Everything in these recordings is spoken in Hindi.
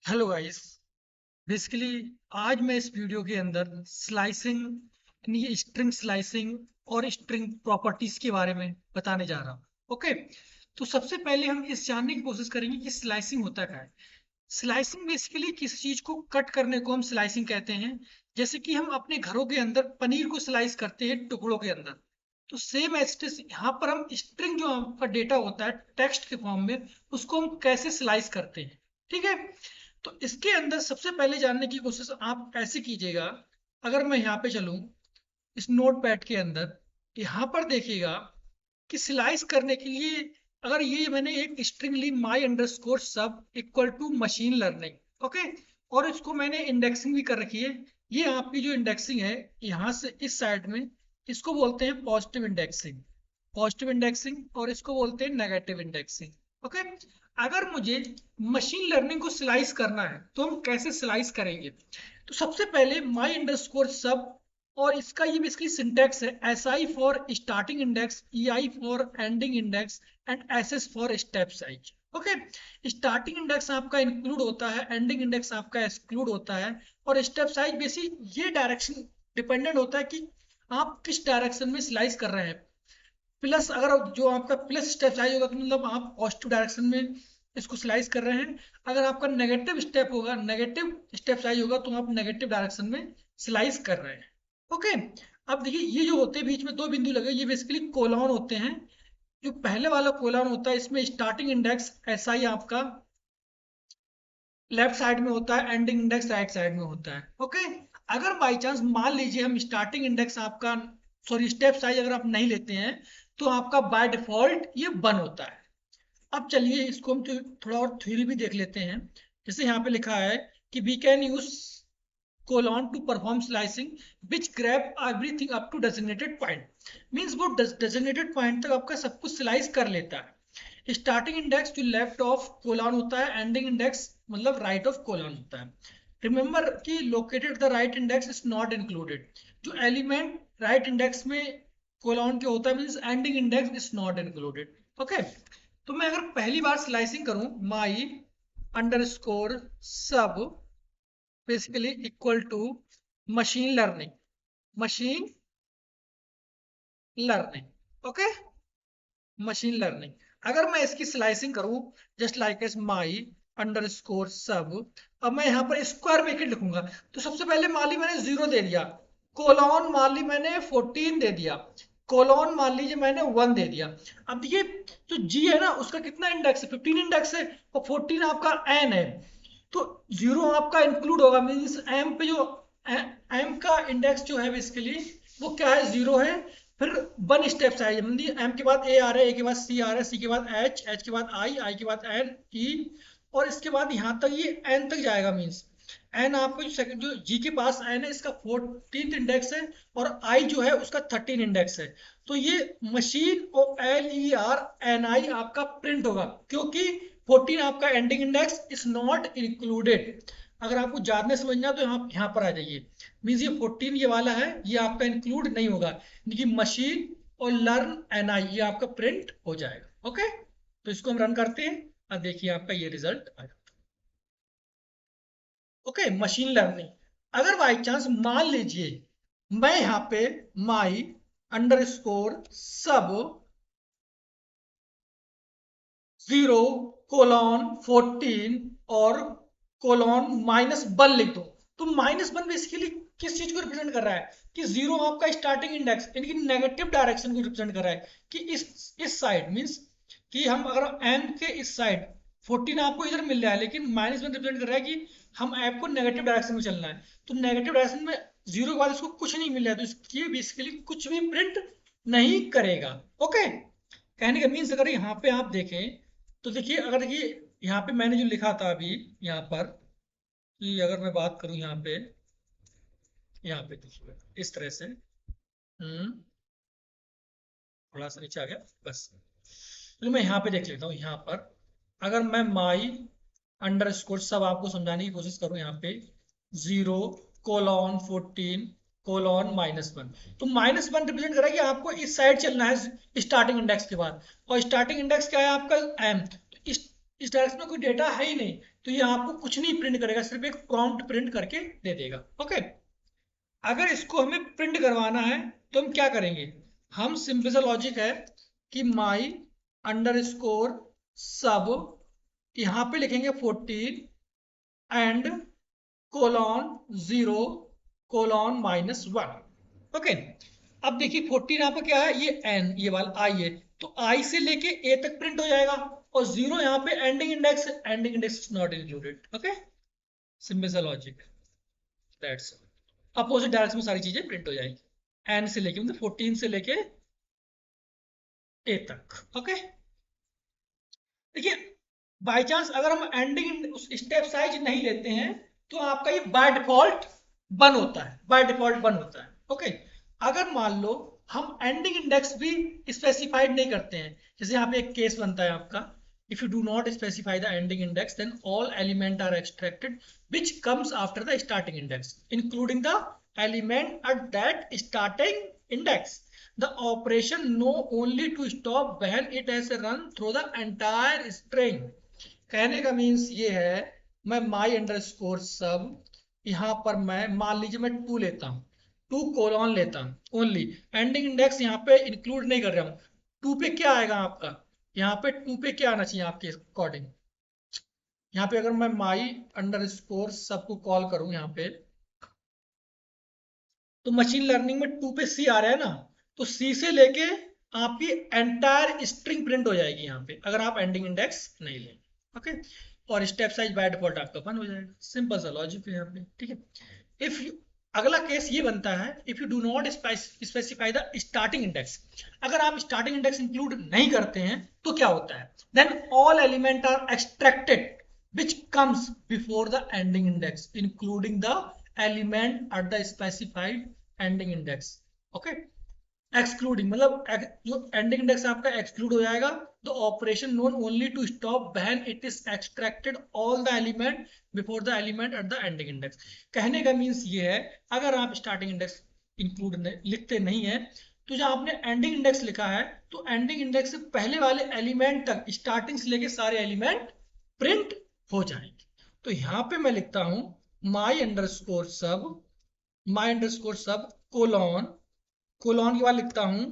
Hello guys. बेसिकली आज मैं इस वीडियो के अंदर स्लाइसिंग यानी स्ट्रिंग स्लाइसिंग और स्ट्रिंग प्रॉपर्टीज के बारे में बताने जा रहा हूँ। ओके, तो सबसे पहले हम इस जानने की कोशिश करेंगे कि स्लाइसिंग होता क्या है। स्लाइसिंग बेसिकली किसी चीज को कट करने को हम स्लाइसिंग कहते हैं। जैसे कि हम अपने घरों के अंदर पनीर को स्लाइस करते हैं टुकड़ों के अंदर। तो सेम एस्टिस यहाँ पर हम स्ट्रिंग जो आपका डेटा होता है टेक्स्ट के फॉर्म में उसको हम कैसे स्लाइस करते हैं। ठीक है, तो इसके अंदर सबसे पहले जानने की कोशिश आप ऐसे कीजिएगा। अगर मैं यहाँ पे चलूँ इस नोट पैड के अंदर, यहाँ पर देखिएगा कि स्लाइस करने के लिए अगर ये मैंने एक स्ट्रिंग ली my underscore sub equal to machine learning. Okay, और इसको मैंने इंडेक्सिंग भी कर रखी है। ये आपकी जो इंडेक्सिंग है यहाँ से इस साइड में, इसको बोलते हैं पॉजिटिव इंडेक्सिंग। पॉजिटिव इंडेक्सिंग और इसको बोलते हैं नेगेटिव इंडेक्सिंग। ओके, अगर मुझे मशीन लर्निंग को स्लाइस करना है तो हम कैसे स्लाइस करेंगे। तो सबसे पहले माई अंडरस्कोर सब, और इसका ये बेसिकली सिंटेक्स है S I for starting index, E I for ending index and S S for step size. Okay, starting index आपका इंक्लूड होता है, एंडिंग इंडेक्स आपका एक्सक्लूड होता है, और स्टेप साइज बेसिक ये डायरेक्शन डिपेंडेंट होता है कि आप किस डायरेक्शन में स्लाइस कर रहे हैं। प्लस अगर जो आपका प्लस स्टेप साइज होगा तो मतलब आप पॉजिटिव डायरेक्शन में इसको स्लाइस कर रहे हैं। अगर आपका नेगेटिव स्टेप होगा, नेगेटिव स्टेप साइज होगा तो आप नेगेटिव डायरेक्शन में स्लाइस कर रहे हैं। ओके, अब देखिए ये जो होते हैं बीच में दो बिंदु लगे ये बेसिकली कोलॉन होते हैं। जो पहले वाला कोलॉन होता है इसमें स्टार्टिंग इंडेक्स एस आई आपका लेफ्ट साइड में होता है, एंडिंग इंडेक्स राइट साइड में होता है। ओके, अगर बाई चांस मान लीजिए हम स्टार्टिंग इंडेक्स आपका सॉरी स्टेप साइज अगर आप नहीं लेते हैं तो आपका बाय डिफॉल्ट ये 1 होता है। अब चलिए इसको हम थोड़ा और थ्योरी भी देख लेते हैं। जैसे यहाँ पे लिखा है कि we can use colon to perform slicing which grab everything up to designated point. Means वो डेजिग्नेटेड पॉइंट तक आपका सब कुछ स्लाइस कर लेता है। स्टार्टिंग इंडेक्स जो लेफ्ट ऑफ कोलॉन होता है, एंडिंग इंडेक्स मतलब राइट ऑफ कोलॉन होता है। रिमेंबर कि located the right index is not included. जो एलिमेंट राइट इंडेक्स में कोलॉन के होता है means ending index is not included. Okay, तो मैं अगर पहली बार स्लाइसिंग करूं my underscore sub basically equal to machine learning, machine learning. Okay, machine learning अगर मैं इसकी स्लाइसिंग करूं just like as my underscore sub, अब मैं यहाँ पर स्क्वायर ब्रैकेट लिखूंगा। तो सबसे पहले मान ली मैंने 0 दे दिया, कोलॉन मान ली मैंने 14 दे दिया, कोलॉन मान लीजिए मैंने 1 दे दिया। अब देखिए जो जी है ना उसका कितना इंडेक्स है, 15 इंडेक्स है, और 14 आपका एन है। तो 0 आपका इंक्लूड होगा मीन्स एम पे जो एम का इंडेक्स जो है बेसिकली वो क्या है, 0 है। फिर 1 स्टेप साइज मतलब एम के बाद ए आ रहा है, ए के बाद सी आ रहा है, सी के बाद एच, एच के बाद आई, आई के बाद एन, ई, और इसके बाद यहाँ तक ये एन तक जाएगा। मीन्स एन आपको जो सेकंड जो जी के पास एन है इसका 14th इंडेक्स है, और आई जो है उसका 13 इंडेक्स है। तो ये मशीन और एल ई आर एन आई आपका प्रिंट होगा क्योंकि 14 आपका ending index is not included. अगर आपको जानने समझना तो यहाँ पर आ जाइए। मीन्स ये 14 ये वाला है ये आपका इंक्लूड नहीं होगा, यानी मशीन और लर्न एन आई ये आपका प्रिंट हो जाएगा। ओके, तो इसको हम रन करते हैं। अब देखिए आपका ये रिजल्ट आ जाता है। ओके, मशीन लर्निंग अगर बाई चांस मान लीजिए मैं यहाँ पे माई अंडरस्कोर सब 0 कोलॉन 14 और कोलॉन -1 लिख दो, तो -1 बेसिकली किस चीज को रिप्रेजेंट कर रहा है कि 0 आपका स्टार्टिंग इंडेक्स यानी कि नेगेटिव डायरेक्शन को रिप्रेजेंट कर रहा है कि इस साइड मींस कि हम अगर एम के इस साइड 14 आपको इधर मिल रहा है लेकिन -1 रिप्रेजेंट कर रहा है कि हम ऐप को नेगेटिव डायरेक्शन में चलना है। तो नेगेटिव डायरेक्शन में 0 के बाद इसको कुछ नहीं मिल रहा है तो इसकी बेसिकली कुछ भी प्रिंट नहीं करेगा। ओके, कहने का मीन्स अगर यहाँ पे आप देखें तो देखिए, अगर देखिए यहाँ पे मैंने जो लिखा था अभी यहाँ पर कि अगर मैं बात करूँ यहाँ पे देखिए इस तरह से थोड़ा सा नीचे आ गया बस। तो मैं यहाँ पे देख लेता हूँ। यहाँ पर अगर मैं माई अंडरस्कोर सब आपको समझाने की कोशिश करूँ यहाँ पे 0 कोलॉन 14 कोलॉन -1, तो -1 रिप्रेजेंट कर रहा है कि आपको इस साइड चलना है स्टार्टिंग इंडेक्स के बाद, और स्टार्टिंग इंडेक्स क्या है आपका एम। तो इस डायरेक्शन में कोई डेटा है ही नहीं, तो ये आपको कुछ नहीं प्रिंट करेगा, सिर्फ एक प्रॉम्प्ट प्रिंट करके दे देगा। ओके, अगर इसको हमें प्रिंट करवाना है तो हम क्या करेंगे, हम सिंपल सा लॉजिक है कि माई अंडर स्कोर सब, यहाँ पे लिखेंगे 14 एंड कोलॉन 0 कोलॉन -1। ओके, अब देखिए 14 यहाँ पे क्या है, ये एन, ये वाला आई है, तो आई से लेके ए तक प्रिंट हो जाएगा, और 0 यहाँ पे ending index, ending index is not included. Okay, simple सा लॉजिक, दैट्स अपोजिट डायरेक्शन में सारी चीजें प्रिंट हो जाएंगी, एन से लेके मतलब 14 से लेके ए तक। ओके, देखिए बाय चांस अगर हम एंडिंग स्टेप साइज नहीं लेते हैं तो आपका ये बाय डिफॉल्ट बन होता है, बाय डिफॉल्ट बन होता है। ओके, अगर मान लो हम एंडिंग इंडेक्स भी स्पेसिफाइड नहीं करते हैं, जैसे यहाँ पे एक केस बनता है आपका, if you do not specify the ending index then all element are extracted which comes after the starting index including the element at that starting index. The operation know only to stop when it has run through the entire string. कहने का मीन्स ये है, मैं माई अंडर स्कोर सब, यहाँ पर मैं मान लीजिए मैं 2 लेता हूँ, 2 कोलॉन लेता हूँ ओनली, एंडिंग इंडेक्स यहाँ पे इंक्लूड नहीं कर रहा हूँ। 2 पे क्या आएगा आपका, यहाँ पे 2 पे क्या आना चाहिए आपके अकॉर्डिंग, यहाँ पे अगर मैं माई अंडर स्कोर सब को कॉल करूँ यहाँ पे, तो मशीन लर्निंग में 2 पे सी आ रहा है ना, तो सी से लेके आपकी एंटायर स्ट्रिंग प्रिंट हो जाएगी यहाँ पे, अगर आप एंडिंग इंडेक्स नहीं लें। ओके, और स्टेप साइज बाय डिफॉल्ट आपका बंद हो जाएगा, सिंपल सा लॉजिक है यहाँ पे। ठीक है, इफ यू, अगला केस ये बनता है if you do not specify the starting index, अगर आप स्टार्टिंग इंडेक्स इंक्लूड नहीं करते हैं तो क्या होता है, then all element are extracted which comes before the ending index including the element at the specified ending index. Okay, excluding मतलब जो एंडिंग इंडेक्स आपका एक्सक्लूड हो जाएगा, the operation known only to stop when it is extracted all the element before the element at the ending index. कहने का मीन्स ये है, अगर आप स्टार्टिंग इंडेक्स इंक्लूड लिखते नहीं है तो जब आपने एंडिंग इंडेक्स लिखा है तो एंडिंग इंडेक्स से पहले वाले एलिमेंट तक स्टार्टिंग से लेके सारे एलिमेंट प्रिंट हो जाएंगे। तो यहाँ पे मैं लिखता हूं माई अंडर स्कोर सब, माई अंडर स्कोर सब कोलॉन, कोलॉन के बाद लिखता हूं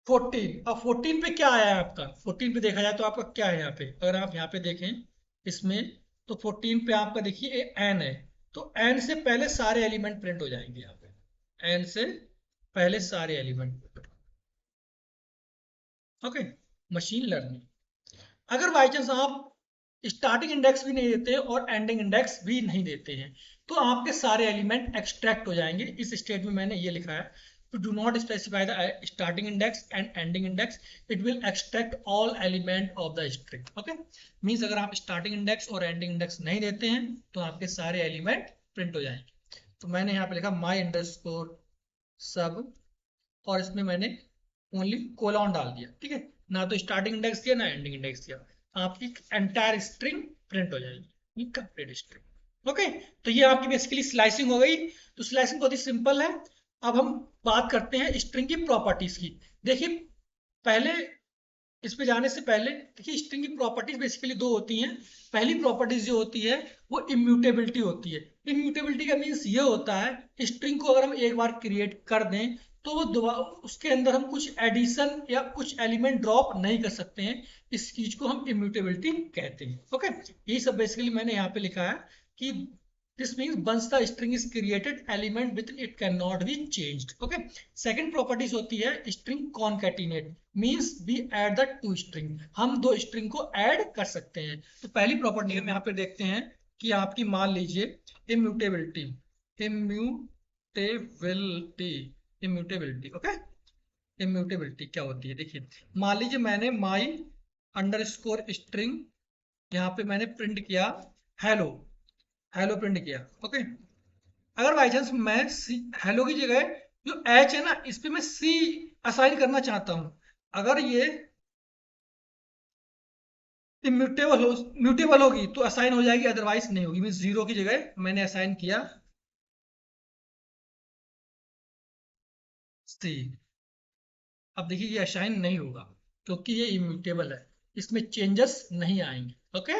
14। अब 14 पे क्या आया है आपका, 14 पे देखा जाए तो आपका क्या है यहाँ पे, अगर आप यहाँ पे देखें इसमें, तो 14 पे आपका देखिए एन है, तो एन से पहले सारे एलिमेंट प्रिंट हो जाएंगे यहाँ पे, एन से पहले सारे एलिमेंट। ओके, मशीन लर्निंग, अगर बाई चांस आप स्टार्टिंग इंडेक्स भी नहीं देते और एंडिंग इंडेक्स भी नहीं देते हैं तो आपके सारे एलिमेंट एक्सट्रैक्ट हो जाएंगे। इस स्टेट में मैंने ये लिखा है, to do not specify the starting index and ending index it will extract all element of the string. Okay, means अगर आप स्टार्टिंग इंडेक्स और एंडिंग इंडेक्स नहीं देते हैं तो आपके सारे एलिमेंट प्रिंट हो जाएंगे। तो मैंने यहाँ पे लिखा माई अंडर स्कोर सब, और इसमें मैंने ओनली कोलॉन डाल दिया। ठीक है, ना तो स्टार्टिंग इंडेक्स दिया ना एंडिंग इंडेक्स दिया, आपकी एंटायर स्ट्रिंग प्रिंट हो जाएगी, कंप्लीट स्ट्रिंग। ओके, तो ये आपकी बेसिकली स्लाइसिंग हो गई। तो स्लाइसिंग बहुत ही सिंपल है। अब हम बात करते हैं स्ट्रिंग की प्रॉपर्टीज की। देखिए पहले इस पे जाने से पहले देखिए स्ट्रिंग की प्रॉपर्टीज बेसिकली दो होती हैं। पहली प्रॉपर्टीज जो होती है वो इम्यूटेबिलिटी होती है। इम्यूटेबिलिटी का मीन्स ये होता है स्ट्रिंग को अगर हम एक बार क्रिएट कर दें तो वो दोबारा उसके अंदर हम कुछ एडिशन या कुछ एलिमेंट ड्रॉप नहीं कर सकते हैं, इस चीज को हम इम्यूटेबिलिटी कहते हैं। ओके, यही सब बेसिकली मैंने यहाँ पे लिखा है कि this means once the string is created element within it cannot be changed. Okay, second properties होती है string concatenate, means we add the two string, हम दो string को add कर सकते हैं। तो पहली प्रॉपर्टी हम यहाँ पे देखते हैं कि आपकी मान लीजिए immutability, immutability, immutability। Okay, immutability क्या होती है, देखिए मान लीजिए मैंने my अंडरस्कोर string यहाँ पे मैंने प्रिंट किया हेलो, हेलो प्रिंट किया। ओके, अगर बाई चांस मैं हेलो की जगह जो एच है ना इस पे मैं सी असाइन करना चाहता हूं, अगर ये इम्यूटेबल हो, म्यूटेबल होगी तो असाइन हो जाएगी, अदरवाइज नहीं होगी। मीन 0 की जगह मैंने असाइन किया सी। अब देखिए ये असाइन नहीं होगा क्योंकि ये इम्यूटेबल है, इसमें चेंजेस नहीं आएंगे। Okay,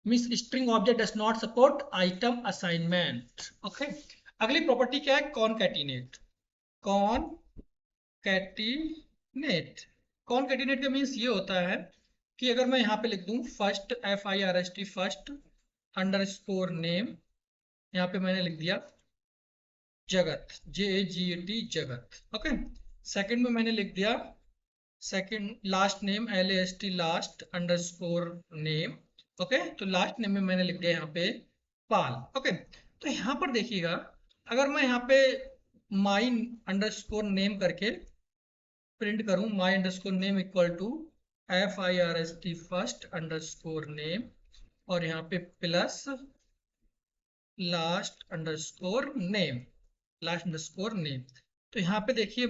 means string object does not support item assignment. Okay, अगली प्रॉपर्टी क्या है, कॉनकैटिनेट। कॉनकैटिनेट कॉनकैटिनेट का मीन्स ये होता है कि अगर मैं यहाँ पे लिख दूं first, FIRST, first underscore name, यहाँ पे मैंने लिख दिया जगत, JAGAT, जगत। ओके, सेकंड में मैंने लिख दिया second last name, LAST, last underscore name. Okay, तो लास्ट नेम में मैंने लिख दिया यहाँ पे पाल। ओके, तो यहाँ पर देखिएगा, अगर मैं यहाँ पे माई अंडरस्कोर नेम करके प्रिंट करूं, my underscore name equal to FIRST, first underscore name, और यहाँ पे plus last underscore name, last underscore name, तो यहाँ पे देखिए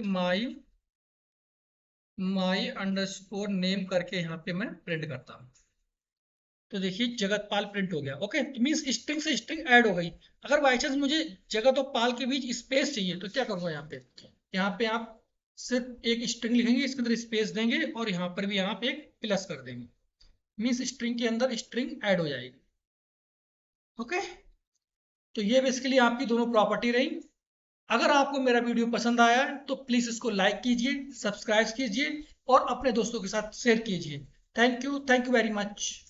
माई अंडरस्कोर नेम करके यहाँ पे मैं प्रिंट करता हूँ, तो देखिए जगतपाल प्रिंट हो गया। ओके, तो मीन्स स्ट्रिंग से स्ट्रिंग ऐड हो गई। अगर बाई चांस मुझे जगत और पाल के बीच स्पेस चाहिए तो क्या करूँगा, यहाँ पे आप सिर्फ एक स्ट्रिंग लिखेंगे, इसके अंदर स्पेस देंगे और यहाँ पर भी आप एक प्लस कर देंगे, मीन्स स्ट्रिंग के अंदर स्ट्रिंग ऐड हो जाएगी। ओके, तो ये बेसिकली आपकी दोनों प्रॉपर्टी रही। अगर आपको मेरा वीडियो पसंद आया है तो प्लीज़ इसको लाइक कीजिए, सब्सक्राइब कीजिए और अपने दोस्तों के साथ शेयर कीजिए। Thank you very much.